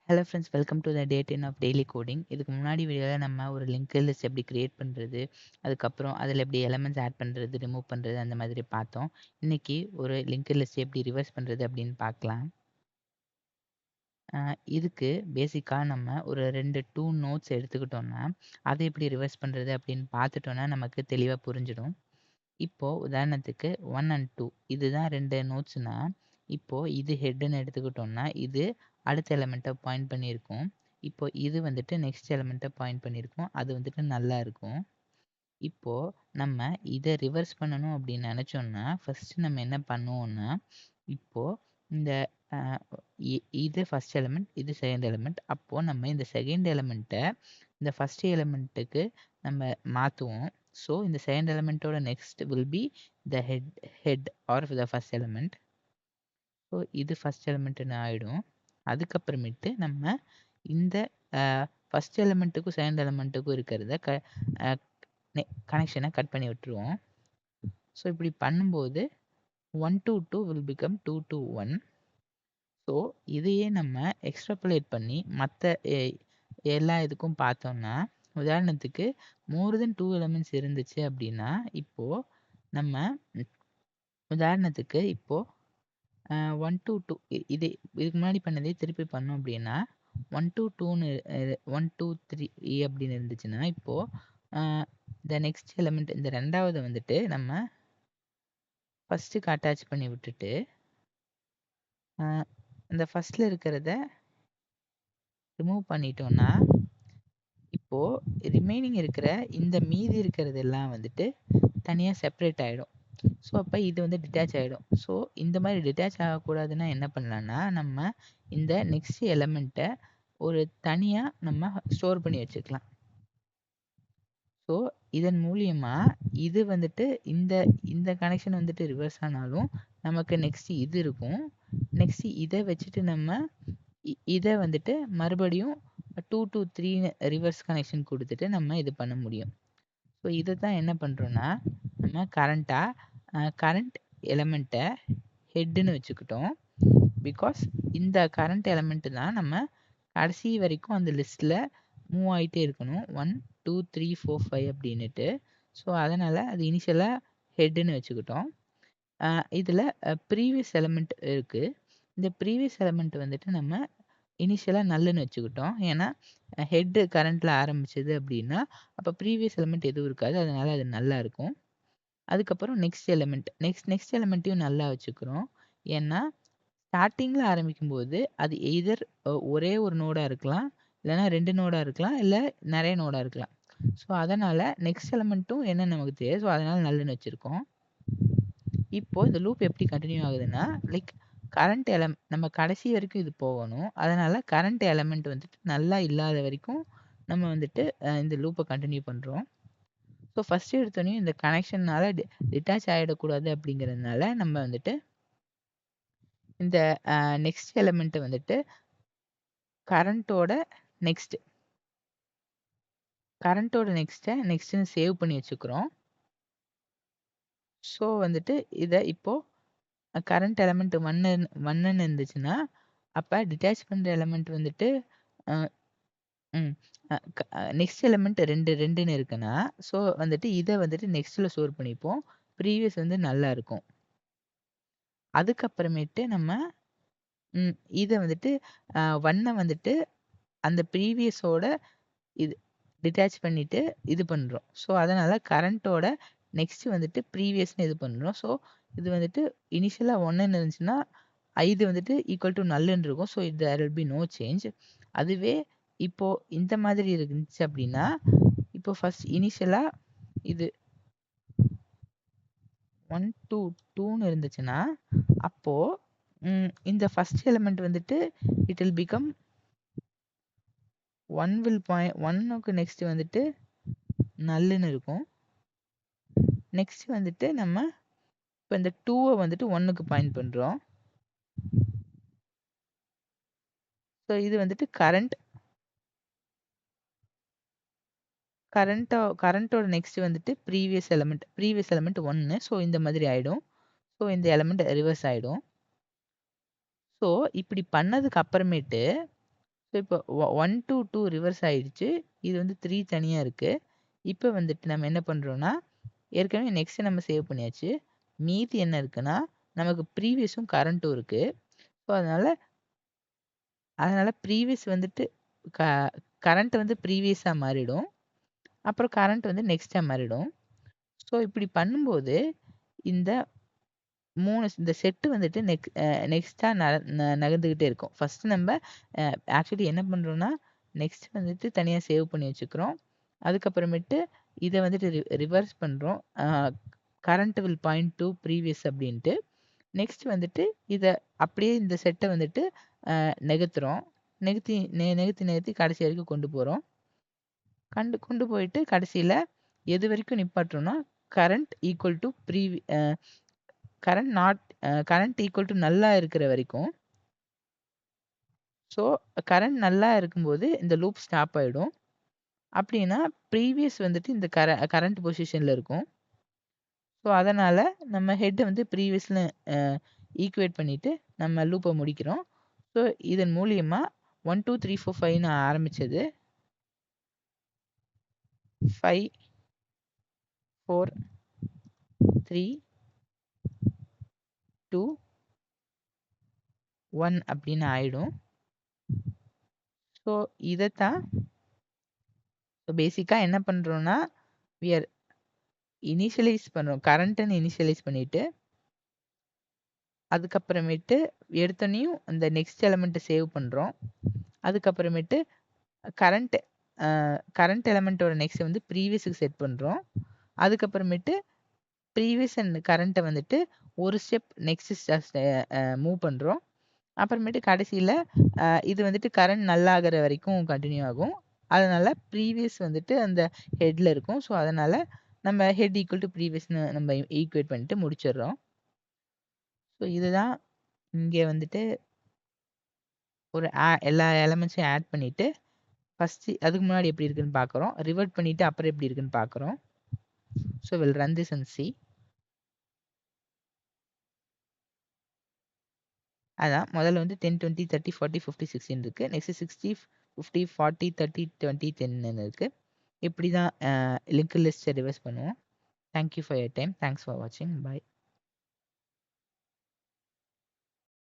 Hello friends, welcome to the day 10 of daily coding. இதுக்கு முன்னாடி வீடியோவில் நம்ம ஒரு லிங்க் லிஸ்ட் எப்படி கிரியேட் பண்ணுறது, அதுக்கப்புறம் அதில் எப்படி எலமெண்ட்ஸ் ஆட் பண்ணுறது, ரிமூவ் பண்ணுறது அந்த மாதிரி பார்த்தோம். இன்னைக்கு ஒரு லிங்க் லிஸ்ட் எப்படி ரிவர்ஸ் பண்ணுறது அப்படின்னு பார்க்கலாம். இதுக்கு பேசிக்காக நம்ம ஒரு 2 நோட்ஸ் எடுத்துக்கிட்டோம்னா அதை எப்படி ரிவர்ஸ் பண்ணுறது அப்படின்னு பார்த்துட்டோன்னா நமக்கு தெளிவாக புரிஞ்சிடும். இப்போது உதாரணத்துக்கு 1 and 2 இதுதான் 2 நோட்ஸ்னா, இப்போது இது ஹெட்டுன்னு எடுத்துக்கிட்டோம்னா இது அடுத்த எலமெண்ட்டை பாயிண்ட் பண்ணியிருக்கோம். இப்போ இது வந்துட்டு நெக்ஸ்ட் எலமெண்ட்டை பாயிண்ட் பண்ணியிருக்கோம். அது வந்துட்டு நல்லா இருக்கும். இப்போது நம்ம இதை ரிவர்ஸ் பண்ணணும் அப்படின்னு நினச்சோம்னா ஃபஸ்ட்டு நம்ம என்ன பண்ணுவோம்னா, இப்போது இந்த இது ஃபஸ்ட் எலமெண்ட், இது செகண்ட் எலமெண்ட். அப்போது நம்ம இந்த செகண்ட் எலமெண்ட்டை இந்த ஃபஸ்ட் எலமெண்ட்டுக்கு நம்ம மாற்றுவோம். ஸோ இந்த செகண்ட் எலமெண்ட்டோட next will be the head or the first element. So இது ஃபஸ்ட் எலமெண்ட்டுன்னு ஆகிடும். அதுக்கப்புறமேட்டு நம்ம இந்த ஃபஸ்ட் எலமெண்ட்டுக்கும் செகண்ட் எலமெண்ட்டுக்கும் இருக்கிறத கனெக்ஷனை கட் பண்ணி விட்டுருவோம். ஸோ இப்படி பண்ணும்போது 1 to 2 will become 2 to 1. So இதையே நம்ம எக்ஸ்ட்ராபுலேட் பண்ணி மற்ற எல்லா இதுக்கும் பார்த்தோம்னா, உதாரணத்துக்கு மோர் தென் 2 எலமெண்ட்ஸ் இருந்துச்சு அப்படின்னா, இப்போது நம்ம உதாரணத்துக்கு இப்போது 1 to 2 இதுக்கு முன்னாடி பண்ணதே திருப்பி பண்ணோம் அப்படின்னா 1 to 2ன்னு 1 2 3 அப்படின்னு இருந்துச்சுன்னா, இப்போது த நெக்ஸ்ட் எலமெண்ட் இந்த ரெண்டாவது வந்துட்டு நம்ம ஃபஸ்ட்டுக்கு அட்டாச் பண்ணி விட்டுட்டு இந்த ஃபஸ்ட்டில் இருக்கிறத ரிமூவ் பண்ணிட்டோம்னா, இப்போது ரிமைனிங் இருக்கிற இந்த மீதி இருக்கிறது எல்லாம் வந்துட்டு தனியாக செப்பரேட் ஆகிடும். ஸோ அப்போ இது வந்து டிட்டாச் ஆகிடும். ஸோ இந்த மாதிரி டிட்டாச் ஆகக்கூடாதுன்னா என்ன பண்ணலான்னா, நம்ம இந்த நெக்ஸ்ட் எலமெண்ட்டை ஒரு தனியாக நம்ம ஸ்டோர் பண்ணி வச்சுக்கலாம். ஸோ இதன் மூலியமாக இது வந்துட்டு இந்த இந்த கனெக்ஷன் வந்துட்டு ரிவர்ஸ் ஆனாலும் நமக்கு நெக்ஸ்ட் இது இருக்கும். நெக்ஸ்ட் இதை வச்சுட்டு நம்ம இதை வந்துட்டு மறுபடியும் 2 to 3 ரிவர்ஸ் கனெக்ஷன் கொடுத்துட்டு நம்ம இது பண்ண முடியும். ஸோ இதை தான் என்ன பண்ணுறோன்னா, நம்ம கரண்ட் எலமெண்ட்டை ஹெட்டுன்னு வச்சுக்கிட்டோம். பிகாஸ் இந்த கரண்ட் எலமெண்ட்டு தான் நம்ம கடைசி வரைக்கும் அந்த லிஸ்ட்டில் மூவ் ஆகிட்டே இருக்கணும். 1 2 3 4 5 அப்படின்னுட்டு. ஸோ அதனால் அது இனிஷியலாக ஹெட்டுன்னு வச்சுக்கிட்டோம். இதில் ப்ரீவியஸ் எலமெண்ட் இருக்குது. இந்த ப்ரீவியஸ் எலமெண்ட் வந்துட்டு நம்ம இனிஷியலாக நல்லுன்னு வச்சுக்கிட்டோம். ஏன்னா ஹெட்டு கரண்ட்டில் ஆரம்பிச்சது அப்படின்னா அப்போ ப்ரீவியஸ் எலமெண்ட் எதுவும் இருக்காது. அதனால் அது நல்லா இருக்கும். அதுக்கப்புறம் நெக்ஸ்ட் நெக்ஸ்ட் எலமெண்ட்டையும் நல்லா வச்சுக்கிறோம். ஏன்னா ஸ்டார்டிங்கில் ஆரம்பிக்கும்போது அது எய்தர் ஒரே ஒரு நோடாக இருக்கலாம், இல்லைனா 2 நோடாக இருக்கலாம், இல்லை நிறைய நோடாக இருக்கலாம். ஸோ அதனால் நெக்ஸ்ட் எலமெண்ட்டும் என்ன நமக்கு தெரியாது. ஸோ அதனால் நல்லுன்னு வச்சுருக்கோம். இப்போது இந்த லூப் எப்படி கண்டினியூ ஆகுதுன்னா, லைக் கரண்ட் நம்ம கடைசி வரைக்கும் இது போகணும். அதனால் கரண்ட் எலமெண்ட் வந்துட்டு நல்லா இல்லாத வரைக்கும் நம்ம வந்துட்டு இந்த லூப்பை கண்டினியூ பண்ணுறோம். ஸோ ஃபஸ்ட்டு எடுத்தோடனே இந்த கனெக்ஷனால் டிட்டாச் ஆகிடக்கூடாது அப்படிங்கிறதுனால நம்ம வந்துட்டு இந்த நெக்ஸ்ட் எலமெண்ட்டை வந்துட்டு கரண்ட்டோட நெக்ஸ்ட்டுன்னு சேவ் பண்ணி வச்சுக்கிறோம். ஸோ வந்துட்டு இதை இப்போது கரண்ட் எலமெண்ட் 1ன்னு இருந்துச்சுன்னா, அப்போ டிட்டாச் பண்ணுற எலமெண்ட் வந்துட்டு நெக்ஸ்ட் எலமெண்ட் 2ன்னு இருக்குன்னா, ஸோ வந்துட்டு இதை வந்துட்டு நெக்ஸ்ட்டில் ஸ்டோர் பண்ணிப்போம். ப்ரீவியஸ் வந்து நல்லா இருக்கும். அதுக்கப்புறமேட்டு நம்ம இதை வந்துட்டு 1 வந்துட்டு அந்த ப்ரீவியஸோட இது டிட்டாச் பண்ணிவிட்டு இது பண்ணுறோம். ஸோ அதனால் கரண்ட்டோட நெக்ஸ்ட்டு வந்துட்டு ப்ரீவியஸ்னு இது பண்ணுறோம். ஸோ இது வந்துட்டு இனிஷியலாக 1ன்னு இருந்துச்சுன்னா, இது வந்துட்டு ஈக்குவல் டு நல்லுன்னு இருக்கும். So there will be no change. அதுவே இப்போது இந்த மாதிரி இருந்துச்சு அப்படின்னா, இப்போ ஃபஸ்ட் இனிஷியலாக இது 1 2 2ன்னு இருந்துச்சுன்னா, அப்போது இந்த ஃபஸ்ட் எலமெண்ட் வந்துட்டு இட் வில் பிகம் 1க்கு நெக்ஸ்ட் வந்துட்டு நல்லுன்னு இருக்கும். நெக்ஸ்ட் வந்துட்டு நம்ம இப்போ இந்த 2வை வந்துட்டு 1க்கு பாயிண்ட் பண்ணுறோம். ஸோ இது வந்துட்டு கரண்ட்டோட நெக்ஸ்ட் வந்துட்டு ப்ரீவியஸ் எலமெண்ட் 1. ஸோ இந்த மாதிரி ஆகிடும். ஸோ இந்த எலமெண்ட் ரிவர்ஸ் ஆகிடும். ஸோ இப்படி பண்ணதுக்கு அப்புறமேட்டு ஸோ இப்போ 1 to 2 ரிவர்ஸ் ஆயிடுச்சு. இது வந்து 3 தனியா இருக்கு. இப்போ வந்துட்டு நம்ம என்ன பண்றோம்னா, ஏற்கனவே நெக்ஸ்ட் நம்ம சேவ் பண்ணியாச்சு. மீதி என்ன இருக்குன்னா, நமக்கு ப்ரீவியஸும் கரண்ட்டும் இருக்கு. ஸோ அதனால ப்ரீவியஸ் வந்துட்டு க கரண்ட் வந்து ப்ரீவியஸா மாறிடும். அப்புறம் கரண்ட் வந்து நெக்ஸ்ட்டா மாறிடும். ஸோ இப்படி பண்ணும்போது இந்த இந்த செட்டு வந்துட்டு நெக்ஸ்ட்டா நகர்ந்துகிட்டே இருக்கும். ஃபர்ஸ்ட் நம்ம ஆக்சுவலி என்ன பண்றோம்னா, நெக்ஸ்ட் வந்துட்டு தனியா சேவ் பண்ணி வச்சுக்கிறோம். அதுக்கப்புறமேட்டு இத வந்துட்டு ரிவர்ஸ் பண்றோம். Current will point to previous அப்படின்ட்டு. நெக்ஸ்ட் வந்துட்டு இத அப்படியே இந்த செட்ட வந்துட்டு நகர்த்துறோம். நகர்த்தி கடைசி வரைக்கும் கொண்டு போறோம். கொண்டு போயிட்டு கடைசியில எது வரைக்கும் நிப்பாட்டுறோம்னா, current equal to current equal to நல்லா இருக்கிற வரைக்கும். ஸோ கரண்ட் நல்லா இருக்கும்போது இந்த லூப் ஸ்டாப் ஆயிடும். அப்படின்னா ப்ரீவியஸ் வந்துட்டு இந்த கரண்ட் பொசிஷன்ல இருக்கும். ஸோ அதனால நம்ம ஹெட் வந்து ப்ரீவியஸ்ல ஈக்குவேட் பண்ணிட்டு நம்ம லூப்பை முடிக்கிறோம். ஸோ இதன் மூலியமா 1 2 3 4 5ன்னு ஆரம்பிச்சது 5 4 3 2 1 அப்படின்னு ஆயிடும். ஸோ இதைத்தான் பேசிக்கா என்ன பண்றோம்னா, we are இனிஷியலைஸ் பண்றோம். கரண்ட்ன்னு இனிஷியலைஸ் பண்ணிட்டு அதுக்கப்புறமேட்டு எடுத்தோனையும் அந்த நெக்ஸ்ட் எலிமெண்ட்டை சேவ் பண்றோம். அதுக்கப்புறமேட்டு கரண்ட் கரண்ட் எலிமெண்ட்டோட நெக்ஸ்ட் வந்து ப்ரீவியஸுக்கு செட் பண்றோம். அதுக்கப்புறமேட்டு ப்ரீவியஸ் அண்ட் கரண்ட்டை வந்துட்டு ஒரு ஸ்டெப் நெக்ஸ்ட் மூவ் பண்றோம். அப்புறமேட்டு கடைசியில இது வந்துட்டு கரண்ட் நல்லா ஆகுற வரைக்கும் கண்டினியூ ஆகும். அதனால ப்ரீவியஸ் வந்துட்டு அந்த ஹெட்ல இருக்கும். ஸோ அதனால நம்ம ஹெட் ஈக்குவல் டு ப்ரீவியஸ்னு நம்ம ஈக்குவேட் பண்ணிட்டு முடிச்சிடுறோம். ஸோ இதுதான் இங்கே வந்துட்டு ஒரு எல்லா எலமெண்ட்ஸையும் ஆட் பண்ணிட்டு ஃபர்ஸ்ட் அதுக்கு முன்னாடி எப்படி இருக்குன்னு பார்க்குறோம். ரிவர்ட் பண்ணிட்டு அப்புறம் எப்படி இருக்குன்னு பார்க்குறோம். So will run this and C. அதான் முதல்ல வந்து 10 20 30 40 50 60 இருக்கு. நெக்ஸ்ட் 60 50 40 30 20 10 இருக்கு. இப்படி தான் லிங்க் லிஸ்ட்டை ரிவர்ஸ் பண்ணுவோம். Thank you for your time. Thanks for வாட்சிங். பாய்.